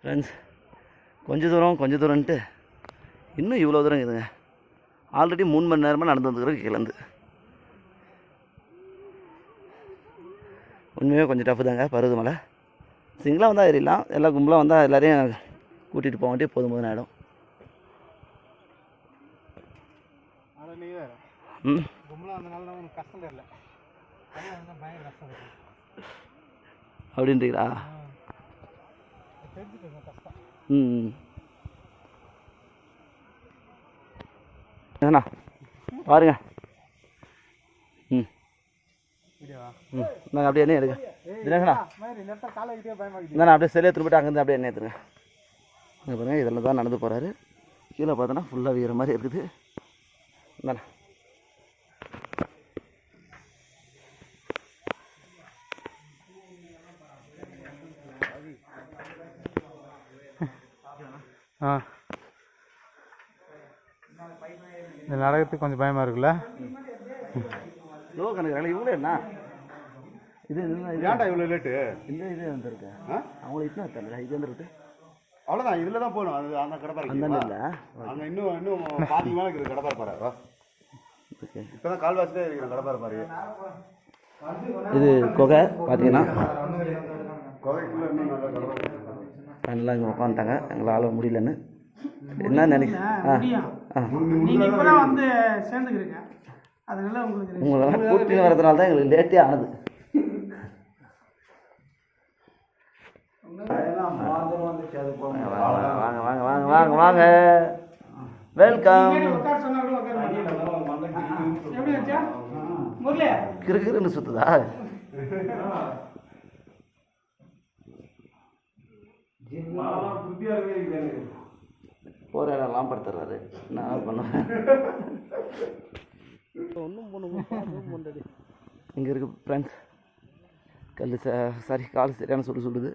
Friends கொஞ்சம் தூரம்ன்ட்டு இன்னும் இவ்வளோ தூரம் இருக்குதுங்க. ஆல்ரெடி 3 மணி நேரமாக நடந்து வந்துக்கிறோம் கீழேருந்து. உண்மையாக கொஞ்சம் டஃப்பு தாங்க பருவதமலை. சிங்கிளாக வந்தால் ஏறிடலாம், எல்லாம் கும்பலாக வந்தால் எல்லோரையும் கூட்டிகிட்டு போக வேண்டிய போதும் ஆகிடும். அப்படின்றீங்களா? ஏண்ணா பாருங்க. நாங்கள் அப்படியே என்ன எடுங்க தினேஷண்ணா, நான் அப்படியே சிலையை திரும்பிட்டு அங்கேருந்து அப்படியே என்ன எடுத்துருங்க. அங்கே பாருங்கள், இதில் தான் நடந்து போகிறாரு. கீழே பார்த்தோன்னா ஃபுல்லாக வீகிற மாதிரி இருக்குது. இந்தாண்ணா இந்த நடக்கிறதுக்கு கொஞ்சம் பயமாக இருக்குல்ல. லோ கணக்கு இவ்வளோ என்ன இது ஏன்டா இவ்வளோ லேட்டு? இந்த இது வந்துருக்கு அவங்கள இட்னா தரல இது வந்துருக்கு. அவ்வளோதான், இதில் தான் போகணும். அது அந்த கடை அந்த இல்லை அங்கே இன்னும் பாதிகமாக இருக்குது கடை பாரு. இப்போ தான் கால்வாசிலே இருக்கிற கடை பாரு. இது குகை பார்த்தீங்கன்னா குகைக்குள்ளே இன்னும் நல்லா கடை நல்லா இங்கே உட்காந்துட்டாங்க. எங்களால் முடியலன்னு என்ன நினைக்கிறேன். உங்களெல்லாம் கூட்டின்னு வரதுனால தான் எங்களுக்கு லேட்டே ஆனது. வாங்க வாங்க வாங்க வாங்க வாங்க, வெல்கம். கிறுகிறுன்னு சுத்துதா? போகிற இடம்லாம் படுத்துறாரு. நான் பண்ணுவேன் ஒன்றும் பண்ணுங்க. இங்கே இருக்கு ஃப்ரெண்ட்ஸ், கல் சாரி கால் சரியான சொல்லுது.